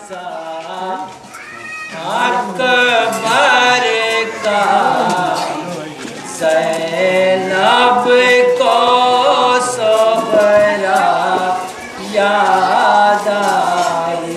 अकबर का ज़ैनब को सोहरा याद आई।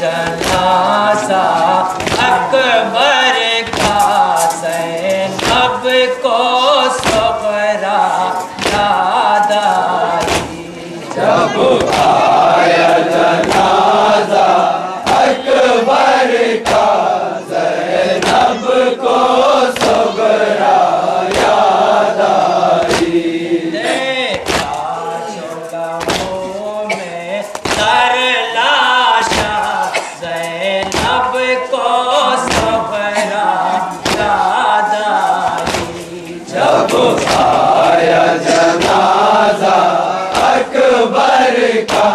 जनाज़ा अकबर का ज़ैनब को सोहरा याद आई। जब आया जनाज़ा अकबर का ज़ैनब को सोहरा याद आई। देखा चुलहों में तर लाशा ज़ैनब को सोहरा याद आई। जब आया जनाज़ा अकबर का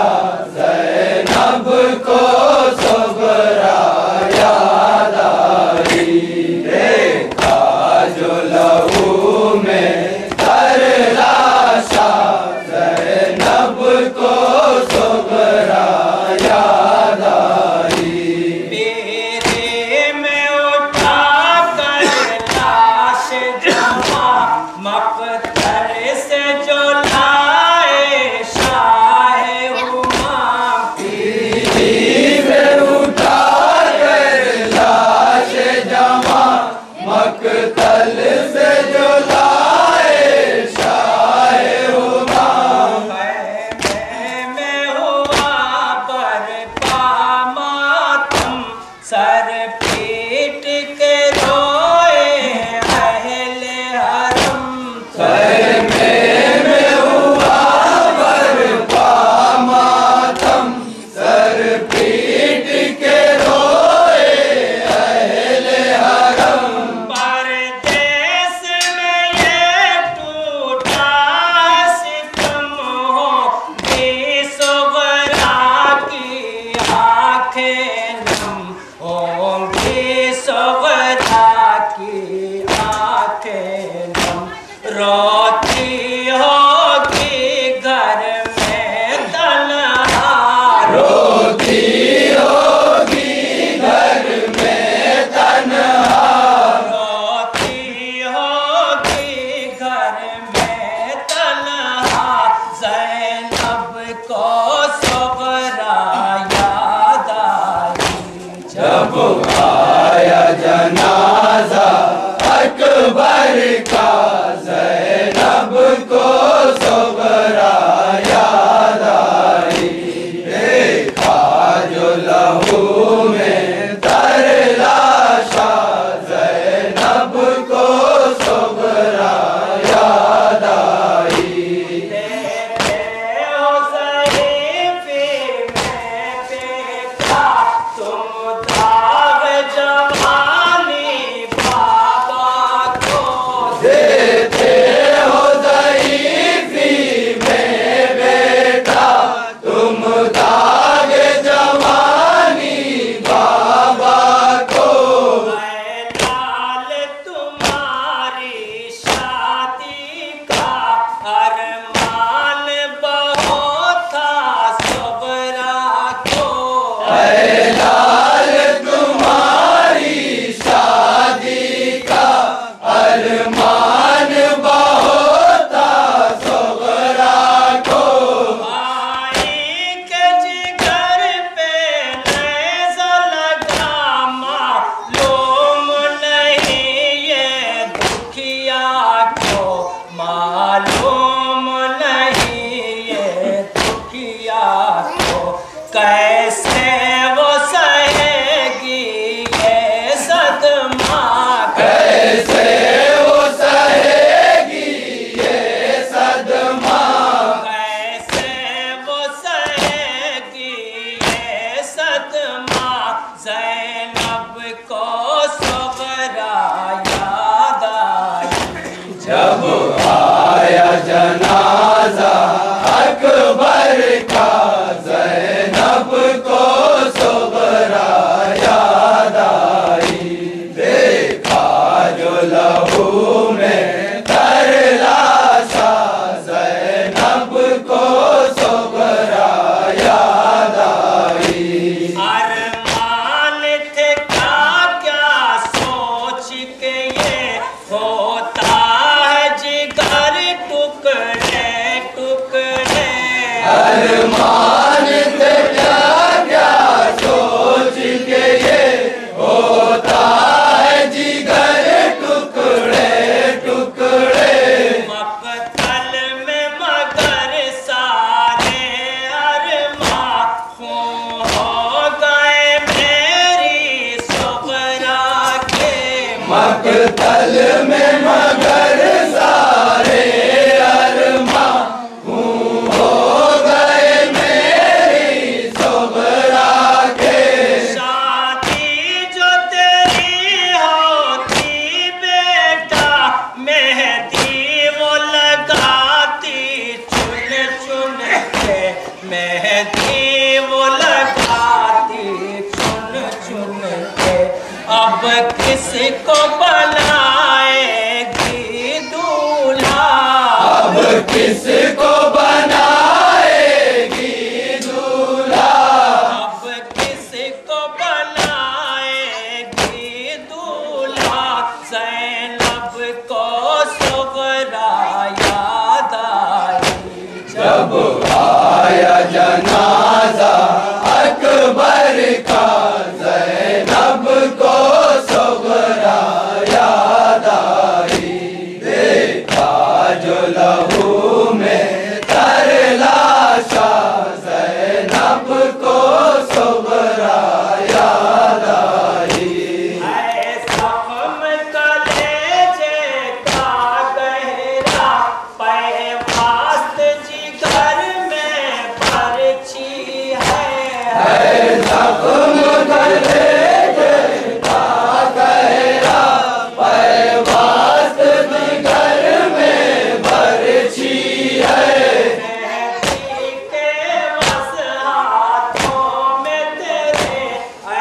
ज़ैनब को सोहरा याद आई। देखा जो लहू में तर लाशा ज़ैनब को सोहरा याद आई। मेरे में उठा कर लाश जमा मकतल से जो लाए शाहे हुमाम पीली में उठा कर लाश जमा मकतल से जो लाए शाहे हुमाम। में हुआ बरपा मातम सर पीट के रोए अहले हरम। में हुआ बरपा मातम सर पीट के रोए अहले हरम। परदेस में ये टूटा सितम हो बेसुगरा की आँखें नम होंगी सुगरा की आँखें नम। रोती होगी घर में तन्हा रोती होगी घर में तन्हा। रोती होगी घर में तन्हा। ज़ैनब को सोहरा याद आई। जब आया जनाज़ा अकबर का ज़ैनब को सोहरा याद आई। देखा जो लहू में तर लाशा ज़ैनब को सोहरा याद आई। तेरे हुज़ैफ़ी में देखा तुम दाग जवानी बाबा को। देते हो ज़ईफ़ी में बेटा तुम दाग जवानी बाबा को। मैं लाल तुम्हारी शादी का अरमान बहुत था सुगरा को। ऐ लाल तुम्हारी शादी का अरमान बहुत था सोहरा को। आई के जिगर पे नैज़ा लगा मालूम नहीं ये दुखिया को। मालूम नहीं ये दुखिया को। कैसे वो सहेगी ये सदमा। कैसे वो सहेगी ये सदमा। कैसे वो सहेगी ये सदमा। ज़ैनब को सोहरा याद आई। जब आया जनाज़ा अकबर का ज़ैनब को सुग़रा याद आई। देखा जो लहू में तर लाशा ज़ैनब को सुग़रा याद आई। अरमान थे क्या क्या सोच के ये होता है जिगर टुकड़े टुकड़े। अरमान थे क्या क्या सोच के ये होता है जिगर टुकड़े टुकड़े। मक़तल में मगर सारे अरमान खून हो गए मेरी सुग़रा के। मक़तल में मगर सारे अरमान खून हो गए मेरी सुग़रा के। शादी जो तेरी होती बेटा मेहंदी वो लगाती चुन चुन के। मेहंदी वो लगाती चुन चुन के। अब किसको बनाएगी दूल्हा। अब किसको बनाएगी दूल्हा। अब किसको बनाएगी दूल्हा। ज़ैनब को सुग़रा याद आई। जब आया जनाजा अकबर का ज़ैनब को सुग़रा याद आई। देखा जो लहू में तर लाशा ज़ैनब को सुग़रा याद आई। है ज़ख्म कलेजे का गहरा पैवास्त जिगर में बरछी है। ज़ख्म कलेजे का गहरा पैवास्त जिगर में बरछी है। मेहंदी के बस हाथों में तेरे ऐ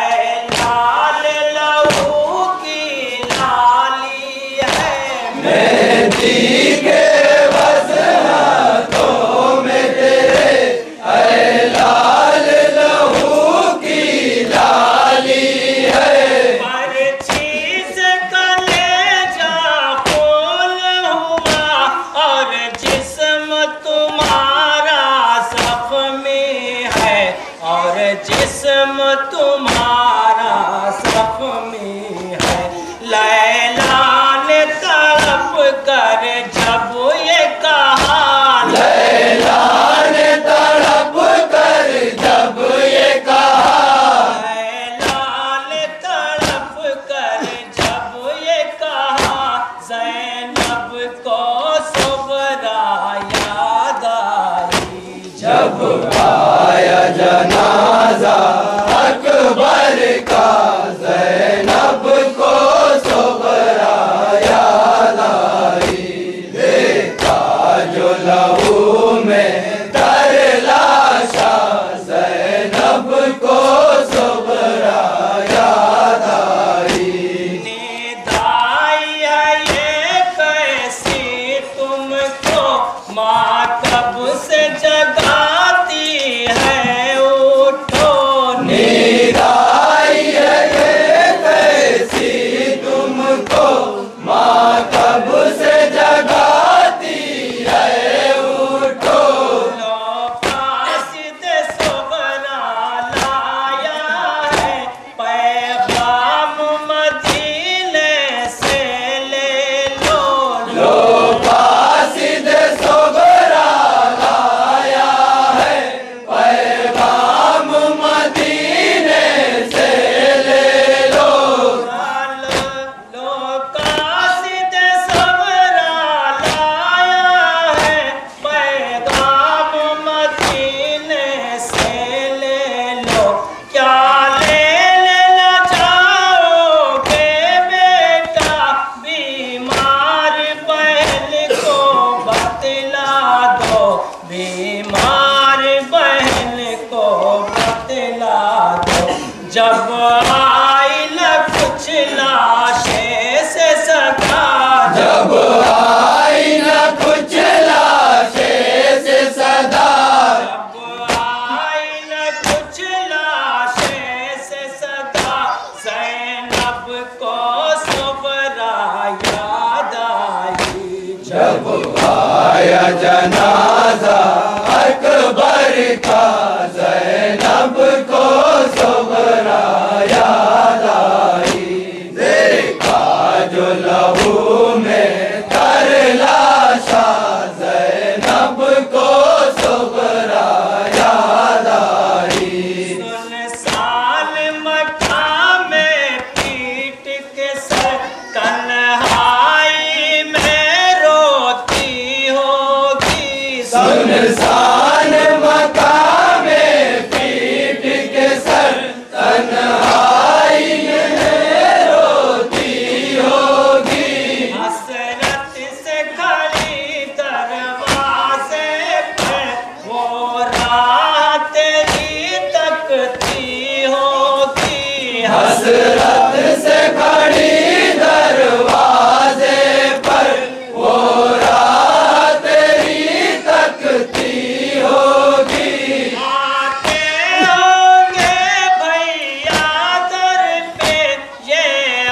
लाल लहू की लाली है। मेहंदी के बस हाथों में तेरे ऐ लाल लहू की लाली है। बरछी से कलेजा खोल हुआ और जिस्म तुम्हारा ज़ख्मी है। और जिस्म तुम्हारा ज़ख्मी है। लैला ने तड़प कर जब ये कहा। लैला ने तड़प कर जब ये कहा। लैला ने तड़प कर जब ये कहा। ज़ैनब को सुग़रा याद आई। जब आया जनाजा अकबर का ज़ैनब को सुग़रा याद आई। देखा जो लहू में तर लाशा ज़ैनब को सुग़रा याद आई। नींद आई है ये कैसी तुमको माँ कब से जगाती है उठो। नींद आई है ये कैसी तुमको माँ कब से जगाती है उठो। लो कासिद सुग़रा लाया है पैगाम मदीने से ले लो। लो कासिद सुग़रा लाया है पैगाम मदीने से ले लो। लो कासिद सुग़रा लाया है पैगाम मदीने से ले लो। क्या लेने जाओगे बेटा बीमार बहन को बतला दो। बीमार जनाजा अकबर का, ज़ैनब को सुगरा याद आई। देखा जो लहू में तर लाशा, ज़ैनब को सुगरा याद आई। सुनसान मक्का में पीट के सर, तन्हाई में रोती होगी। सुनसान मक्का में पीट के सर, तन्हाई में रोती होगी। हसरत से खड़ी दरवाजे पे, वो राह तेरी तकती होगी। हसरत से खड़ी दरवाजे पर, वो राह तेरी तकती होगी। आते होंगे भैया दर पे, ये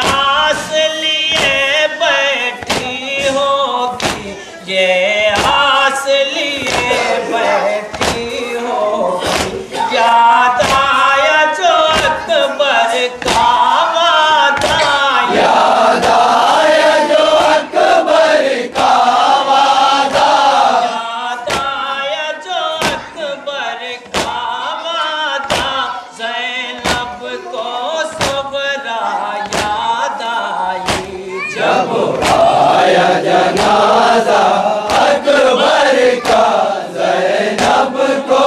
आस लिए बैठी होगी। ये आस लिए बैठी होगी। याद आया जो अकबर का वादा, याद आया जो अकबर का वादा, याद आया जो अकबर का वादा। ज़ैनब को सुगरा याद आई। जब आया जनाजा अकबर का, ज़ैनब को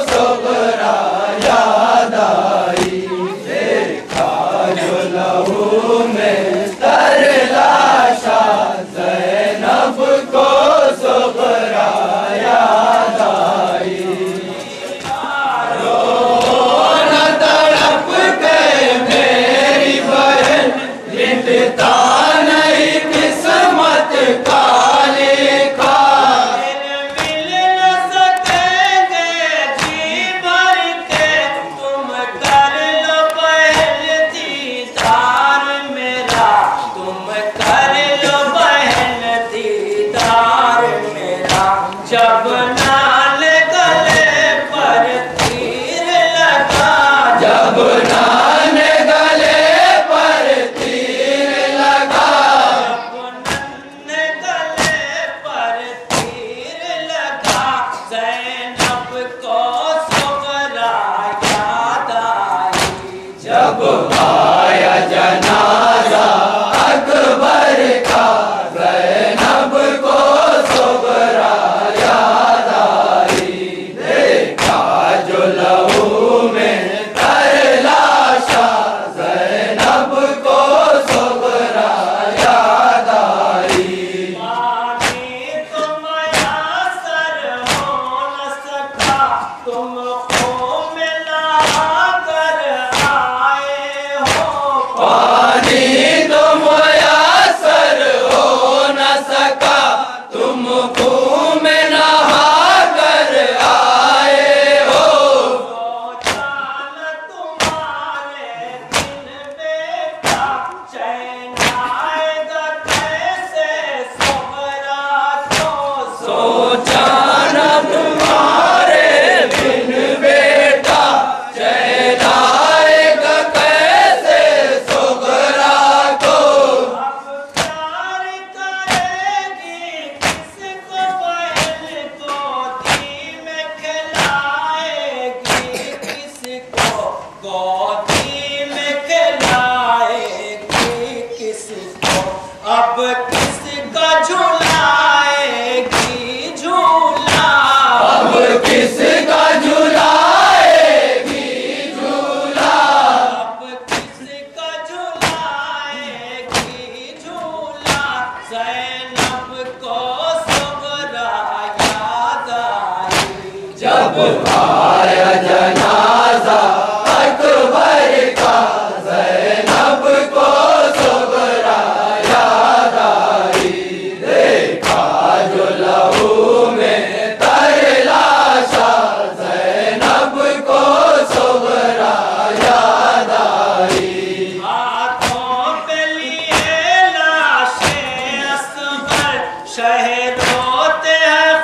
सुगरा याद आई। देखा जो लहू में तर लाशा, ज़ैनब को सुगरा याद आई। रोना तड़प के मेरी बहन, मिटता नहीं किस्मत का लिखा। मिल न सकेंगे जी भर के, तुम कर लो बहन दीदार मेरा। तुम कर लो बहन दीदार मेरा। जब नाल गले पर तीर लगा, जब नान गले पर तीर लगा, जब नन्हे गले पर तीर लगा। ज़ैनब को सुगरा याद आई। जब आया जनाजा अकबर का, ज़ैनब को सुगरा याद आई। देखा जो लहू में तर लाशा, ज़ैनब को सुगरा याद आई। पानी तुम यासर हो न सका, तुम खून में नहा कर आए हो। पानी तुम यासर हो न सका, तुम खून में नहा कर आए हो। तो जान तुम्हारे दिन बेटा, चैन आएगा कैसे सुगरा को। सोचा न तुम्हारे बिन बेटा, चैन आएगा कैसे सुगरा को। अब प्यार करेगी किसको, बहन गोदी में खिलाएगी किसको। गोदी में खिलाएगी किसको। अब किसका झुलाएगी झूला। अब किसका झुलाएगी झूला। अब किसका झुलाएगी झूला। ज़ैनब को सुगरा याद आई। जब आया जनाजा अकबर का, ज़ैनब को सुगरा याद आई। देखा जो लहू में तर लाशा, ज़ैनब को सुगरा याद आई। हाथों पे लिए लाशें असगर, शहर होते हैं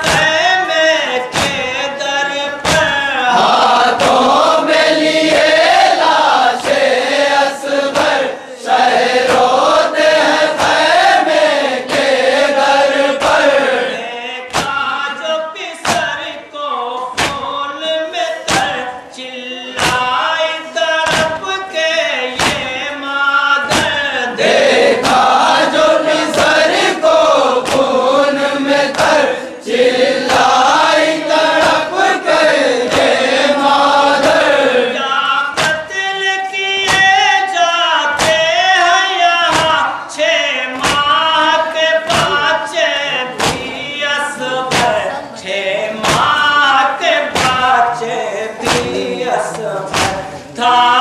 था